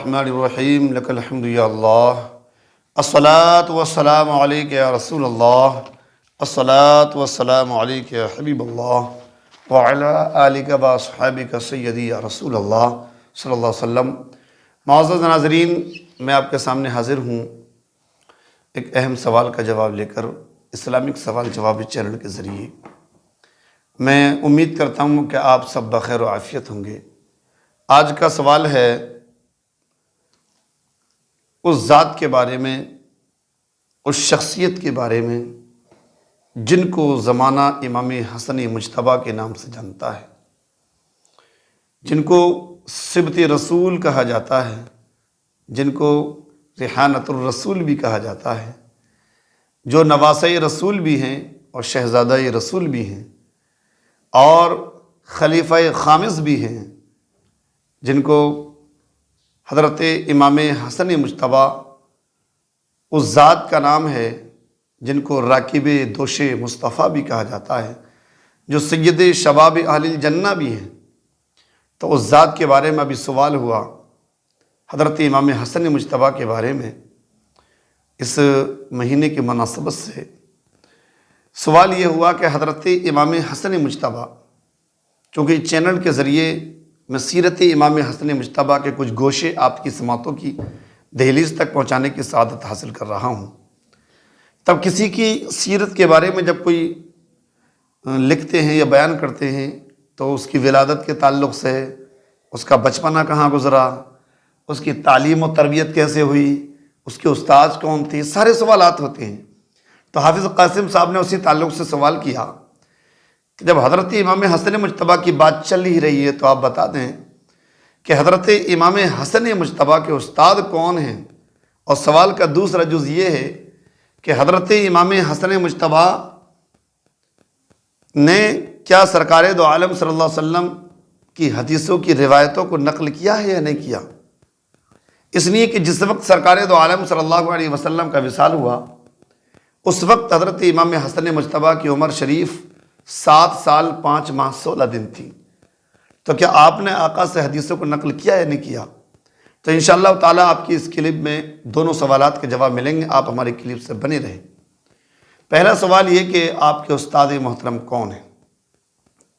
الرحمن الرحیم لک الحمد یا اللہ الصلاۃ والسلام علیک یا رسول اللہ الصلاۃ والسلام علیک یا حبیب اللہ وعلی آلک و اصحابک سیدی یا رسول اللہ صلی اللہ علیہ وسلم۔ معزز ناظرین، میں آپ کے سامنے حاضر ہوں ایک اہم سوال کا جواب لے کر، اسلامک سوال جواب چینل کے ذریعے۔ میں امید کرتا ہوں کہ آپ سب بخیر و عافیت ہوں گے۔ آج کا سوال ہے اس ذات کے بارے میں، اس شخصیت کے بارے میں جن کو زمانہ امام حسن مجتبیٰ کے نام سے جانتا ہے، جن کو صبت رسول کہا جاتا ہے، جن کو ریحانۃ الرسول بھی کہا جاتا ہے، جو نواسۂ رسول بھی ہیں اور شہزادہ رسول بھی ہیں اور خلیفہ خامس بھی ہیں، جن کو حضرت امام حسن مجتبیٰ اس ذات کا نام ہے، جن کو راکب دوش مصطفیٰ بھی کہا جاتا ہے، جو سید شباب اہل الجنہ بھی ہیں۔ تو اس ذات کے بارے میں ابھی سوال ہوا، حضرت امام حسن مجتبیٰ کے بارے میں۔ اس مہینے کی مناسبت سے سوال یہ ہوا کہ حضرت امام حسن مجتبیٰ، چونکہ چینل کے ذریعے میں سیرت امام حسن مجتبیٰ کے کچھ گوشے آپ کی سماعتوں کی دہلیز تک پہنچانے کی سعادت حاصل کر رہا ہوں، تب کسی کی سیرت کے بارے میں جب کوئی لکھتے ہیں یا بیان کرتے ہیں تو اس کی ولادت کے تعلق سے، اس کا بچپنا کہاں گزرا، اس کی تعلیم و تربیت کیسے ہوئی، اس کے استاد کون تھے، سارے سوالات ہوتے ہیں۔ تو حافظ قاسم صاحب نے اسی تعلق سے سوال کیا کہ جب حضرت امام حسن مجتبیٰ کی بات چل ہی رہی ہے تو آپ بتا دیں کہ حضرت امام حسن مجتبیٰ کے استاد کون ہیں۔ اور سوال کا دوسرا جز یہ ہے کہ حضرت امام حسن مجتبیٰ نے کیا سرکار دو عالم صلی اللہ علیہ وسلم کی حدیثوں کی روایتوں کو نقل کیا ہے یا نہیں کیا۔ اس لیے کہ جس وقت سرکار دو عالم صلی اللہ علیہ وسلم کا وصال ہوا، اس وقت حضرت امام حسن مجتبیٰ کی عمر شریف 7 سال 5 ماہ 16 دن تھی۔ تو کیا آپ نے آقا سے حدیثوں کو نقل کیا یا نہیں کیا؟ تو انشاءاللہ تعالیٰ آپ کی اس کلپ میں دونوں سوالات کے جواب ملیں گے، آپ ہماری کلپ سے بنے رہیں۔ پہلا سوال یہ کہ آپ کے استاد محترم کون ہیں؟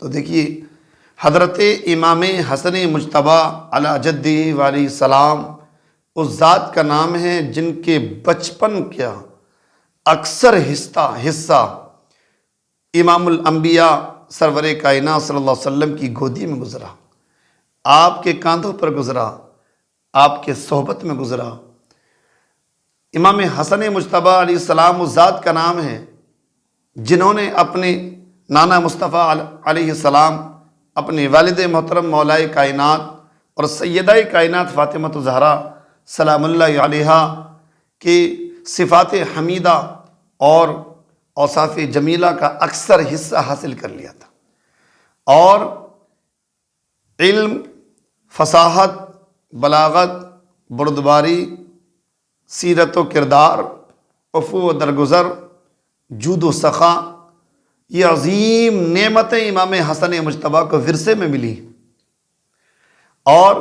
تو دیکھیے، حضرت امام حسن مجتبیٰ علی جدہ علیہ السلام اس ذات کا نام ہے جن کے بچپن کا اکثر حصہ امام الانبیاء سرور کائنات صلی اللہ علیہ وسلم کی گودی میں گزرا، آپ کے کاندھوں پر گزرا، آپ کے صحبت میں گزرا۔ امام حسن مجتبیٰ علیہ السلام اس ذات کا نام ہے جنہوں نے اپنے نانا مصطفیٰ علیہ السلام، اپنے والد محترم مولائے کائنات اور سیدہ کائنات فاطمہ الزہرا سلام اللہ علیہا کی صفات حمیدہ اور اوصاف جمیلہ کا اکثر حصہ حاصل کر لیا تھا، اور علم، فصاحت، بلاغت، بردباری، سیرت و کردار، عفو و درگزر، جود و سخا، یہ عظیم نعمتیں امام حسن مجتبیٰ کو ورثے میں ملی۔ اور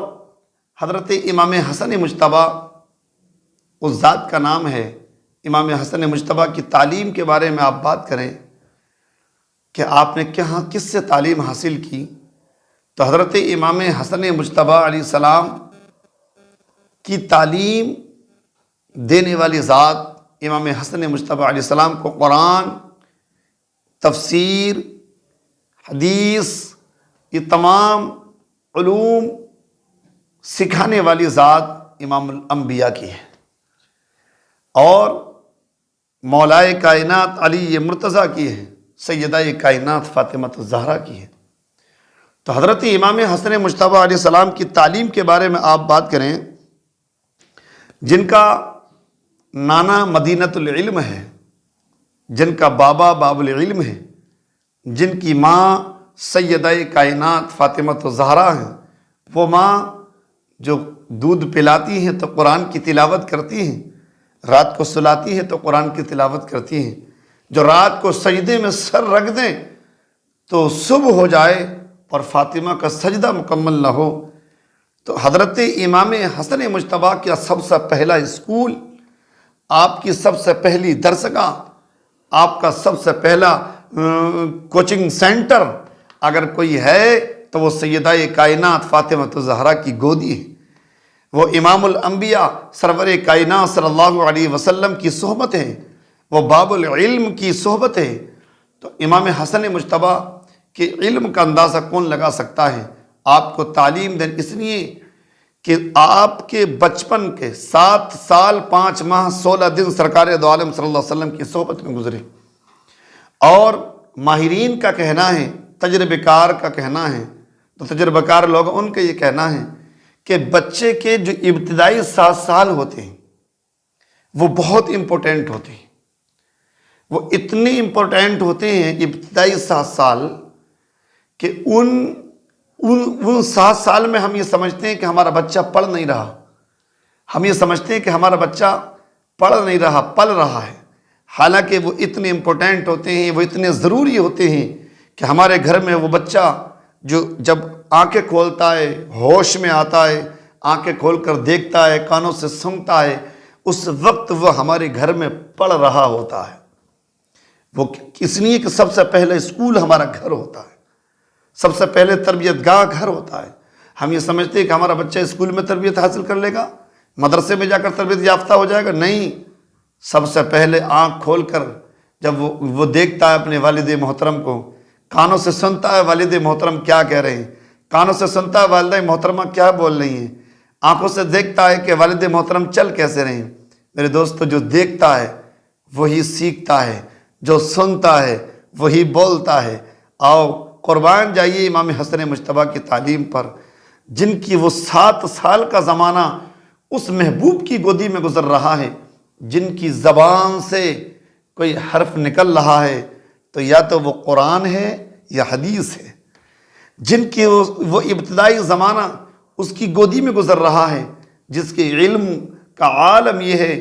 حضرت امام حسن مجتبیٰ اس ذات کا نام ہے۔ امام حسن مجتبیٰ کی تعلیم کے بارے میں آپ بات کریں کہ آپ نے کہاں کس سے تعلیم حاصل کی، تو حضرت امام حسن مجتبیٰ علیہ السلام کی تعلیم دینے والی ذات امام حسن مجتبیٰ علیہ السلام کو قرآن، تفسیر، حدیث، یہ تمام علوم سکھانے والی ذات امام الانبیاء کی ہے، اور مولائے کائنات علی مرتضیٰ کی ہے، سیدہ کائنات فاطمہ الزہرا کی ہے۔ تو حضرت امام حسن مجتبیٰ علیہ السلام کی تعلیم کے بارے میں آپ بات کریں، جن کا نانا مدینۃ العلم ہے، جن کا بابا باب العلم ہے، جن کی ماں سیدہ کائنات فاطمہ الزہرا ہیں، وہ ماں جو دودھ پلاتی ہیں تو قرآن کی تلاوت کرتی ہیں، رات کو سلاتی ہے تو قرآن کی تلاوت کرتی ہیں، جو رات کو سجدے میں سر رکھ دیں تو صبح ہو جائے اور فاطمہ کا سجدہ مکمل نہ ہو تو حضرت امام حسن مجتبیٰ کا سب سے پہلا اسکول، آپ کی سب سے پہلی درسگاہ، آپ کا سب سے پہلا کوچنگ سینٹر اگر کوئی ہے تو وہ سیدہ کائنات فاطمہ الزہرا کی گودی ہے، وہ امام الانبیاء سرور کائنات صلی اللہ علیہ وسلم کی صحبت ہے، وہ باب العلم کی صحبت ہے۔ تو امام حسن مجتبیٰ کے علم کا اندازہ کون لگا سکتا ہے؟ آپ کو تعلیم دیں اس لیے کہ آپ کے بچپن کے 7 سال 5 ماہ 16 دن سرکار دو عالم صلی اللہ علیہ وسلم کی صحبت میں گزرے، اور ماہرین کا کہنا ہے، تجربہ کار کا کہنا ہے، تو تجربہ کار لوگ ان کا یہ کہنا ہے کہ بچے کے جو ابتدائی 7 سال ہوتے ہیں وہ بہت امپورٹنٹ ہوتے ہیں، وہ اتنے امپورٹنٹ ہوتے ہیں ابتدائی 7 سال کہ ان 7 سال میں ہم یہ سمجھتے ہیں کہ ہمارا بچہ پڑھ نہیں رہا، ہم یہ سمجھتے ہیں کہ ہمارا بچہ پڑھ نہیں رہا، پل رہا ہے، حالانکہ وہ اتنے امپورٹنٹ ہوتے ہیں، وہ اتنے ضروری ہوتے ہیں کہ ہمارے گھر میں وہ بچہ جو جب آنکھیں کھولتا ہے، ہوش میں آتا ہے، آنکھیں کھول کر دیکھتا ہے، کانوں سے سنتا ہے، اس وقت وہ ہمارے گھر میں پڑھ رہا ہوتا ہے۔ وہ اس لیے کہ سب سے پہلے اسکول ہمارا گھر ہوتا ہے، سب سے پہلے تربیت گاہ گھر ہوتا ہے۔ ہم یہ سمجھتے ہیں کہ ہمارا بچہ اسکول میں تربیت حاصل کر لے گا، مدرسے میں جا کر تربیت یافتہ ہو جائے گا، نہیں۔ سب سے پہلے آنکھ کھول کر جب وہ دیکھتا ہے اپنے والد محترم کو، کانوں سے سنتا ہے والد محترم کیا کہہ رہے ہیں، کانوں سے سنتا ہے والدہ محترمہ کیا بول رہی ہیں، آنکھوں سے دیکھتا ہے کہ والد محترم چل کیسے رہے ہیں۔ میرے دوستو، جو دیکھتا ہے وہی سیکھتا ہے، جو سنتا ہے وہی بولتا ہے۔ آؤ قربان جائیے امام حسن مجتبیٰ کی تعلیم پر، جن کی وہ 7 سال کا زمانہ اس محبوب کی گودی میں گزر رہا ہے، جن کی زبان سے کوئی حرف نکل رہا ہے تو یا تو وہ قرآن ہے یا حدیث ہے، جن کی وہ ابتدائی زمانہ اس کی گودی میں گزر رہا ہے، جس کے علم کا عالم یہ ہے،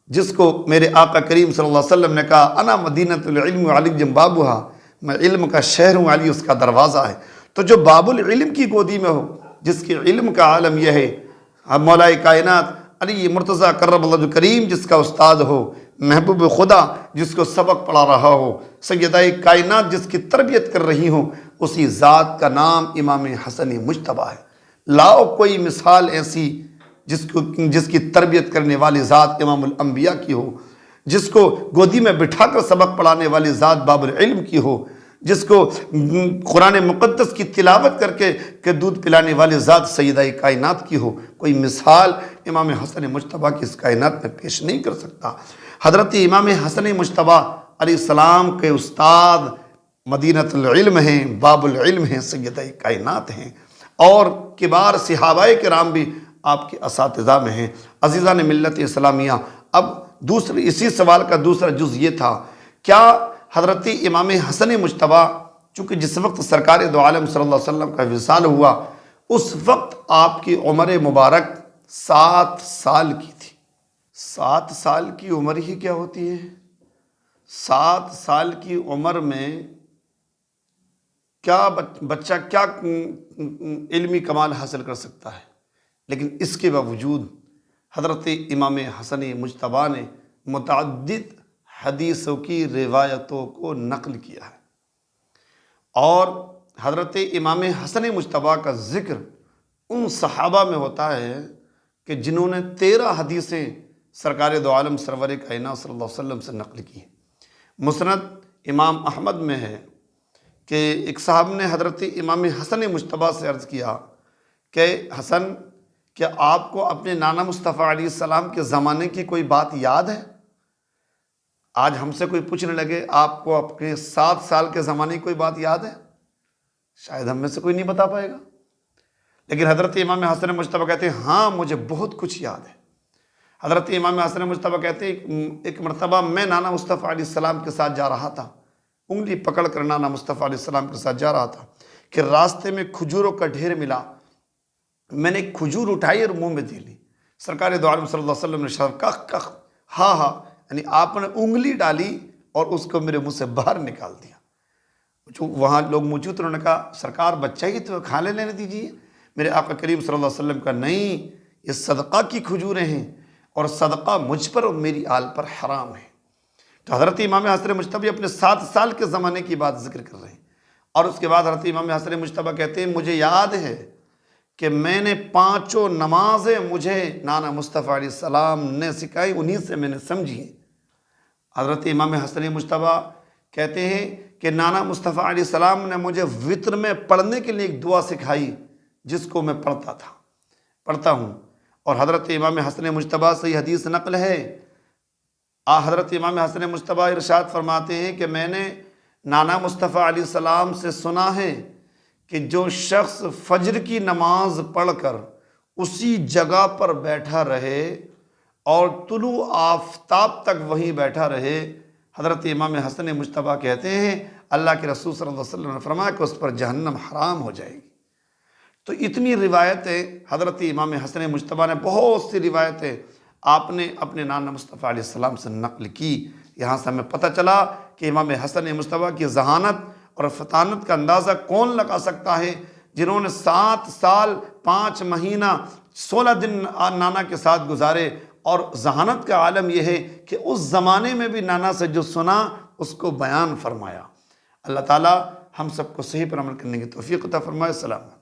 جس کو میرے آقا کریم صلی اللہ علیہ وسلم نے کہا انا مدینۃ العلم علی بابھا، میں علم کا شہر ہوں، علی اس کا دروازہ ہے۔ تو جو باب العلم کی گودی میں ہو، جس کے علم کا عالم یہ ہے، مولا کائنات علی مرتضیٰ کرم اللہ وجہ کریم جس کا استاد ہو، محبوب خدا جس کو سبق پڑھا رہا ہو، سیدہ کائنات جس کی تربیت کر رہی ہوں، اسی ذات کا نام امام حسن مجتبیٰ ہے۔ لاؤ کوئی مثال ایسی جس کی تربیت کرنے والی ذات امام الانبیاء کی ہو، جس کو گودی میں بٹھا کر سبق پڑھانے والی ذات باب العلم کی ہو، جس کو قرآن مقدس کی تلاوت کر کے دودھ پلانے والی ذات سیدہ کائنات کی ہو۔ کوئی مثال امام حسن مجتبیٰ کی اس کائنات میں پیش نہیں کر سکتا۔ حضرت امام حسن مجتبیٰ علیہ السلام کے استاد مدینۃ العلم ہیں، باب العلم ہیں، سیدہ کائنات ہیں، اور کبار صحابہ کرام بھی آپ کے اساتذہ میں ہیں۔ عزیزان ملت اسلامیہ، اب اسی سوال کا دوسرا جز یہ تھا، کیا حضرت امام حسن مجتبیٰ، چونکہ جس وقت سرکار دو عالم صلی اللہ علیہ وسلم کا وصال ہوا اس وقت آپ کی عمر مبارک 7 سال کی تھی۔ 7 سال کی عمر ہی کیا ہوتی ہے؟ 7 سال کی عمر میں کیا بچہ کیا علمی کمال حاصل کر سکتا ہے؟ لیکن اس کے باوجود حضرت امام حسن مجتبیٰ نے متعدد حدیثوں کی روایتوں کو نقل کیا ہے، اور حضرت امام حسن مجتبیٰ کا ذکر ان صحابہ میں ہوتا ہے کہ جنہوں نے 13 حدیثیں سرکار دو عالم سرور کائنات صلی اللہ علیہ وسلم سے نقل کی ہیں۔ مسند امام احمد میں ہے کہ ایک صاحب نے حضرت امام حسن مجتبیٰ سے عرض کیا کہ حسن، کیا آپ کو اپنے نانا مصطفیٰ علیہ السلام کے زمانے کی کوئی بات یاد ہے؟ آج ہم سے کوئی پوچھنے لگے آپ کو اپنے 7 سال کے زمانے کی کوئی بات یاد ہے، شاید ہم میں سے کوئی نہیں بتا پائے گا، لیکن حضرت امام حسن مجتبیٰ کہتے ہیں ہاں مجھے بہت کچھ یاد ہے۔ حضرت امام حسن مجتبیٰ کہتے ہیں ایک مرتبہ میں نانا مصطفیٰ علیہ السلام کے ساتھ جا رہا تھا، انگلی پکڑ کر نانا مصطفیٰ علیہ السلام کے ساتھ جا رہا تھا کہ راستے میں کھجوروں کا ڈھیر ملا، میں نے ایک کھجور اٹھائی اور منہ میں دے لی۔ سرکار دو عالم صلی اللہ علیہ وسلم نے شرط کخ کخ ہاں ہاں، یعنی آپ نے انگلی ڈالی اور اس کو میرے منہ سے باہر نکال دیا۔ جو وہاں لوگ موجود تھے انہوں نے کہا سرکار بچہ ہی تو کھانے لینے دیجیے۔ میرے آقا کریم صلی اللہ علیہ وسلم کا نہیں، یہ صدقہ کی کھجوریں ہیں اور صدقہ مجھ پر اور میری آل پر حرام ہے۔ تو حضرت امام حسن مجتبی اپنے 7 سال کے زمانے کی بات ذکر کر رہے ہیں، اور اس کے بعد حضرت امام حسن مجتبی کہتے ہیں مجھے یاد ہے کہ میں نے 5 نمازیں مجھے نانا مصطفیٰ علیہ السلام نے سکھائی، انہی سے میں نے سمجھی ہیں۔ حضرت امام حسن مجتبی کہتے ہیں کہ نانا مصطفیٰ علیہ السلام نے مجھے وطر میں پڑھنے کے لیے ایک دعا سکھائی جس کو میں پڑھتا ہوں، اور حضرت امام حسن مجتبی سے یہ حدیث نقل ہے۔ حضرت امام حسن مجتبی ارشاد فرماتے ہیں کہ میں نے نانا مصطفیٰ علیہ السلام سے سنا ہے کہ جو شخص فجر کی نماز پڑھ کر اسی جگہ پر بیٹھا رہے اور طلوع آفتاب تک وہیں بیٹھا رہے، حضرت امام حسن مجتبی کہتے ہیں اللہ کے رسول صلی اللہ علیہ وسلم نے فرمایا کہ اس پر جہنم حرام ہو جائے گی۔ تو اتنی روایتیں حضرت امام حسن مجتبی نے، بہت سی روایتیں آپ نے اپنے نانا مصطفیٰ علیہ السلام سے نقل کی۔ یہاں سے ہمیں پتہ چلا کہ امام حسن مجتبی کی ذہانت اور فطانت کا اندازہ کون لگا سکتا ہے، جنہوں نے 7 سال 5 مہینہ 16 دن نانا کے ساتھ گزارے، اور ذہانت کا عالم یہ ہے کہ اس زمانے میں بھی نانا سے جو سنا اس کو بیان فرمایا۔ اللہ تعالی ہم سب کو صحیح پر عمل کرنے کی توفیق عطا فرمائے۔ السلام۔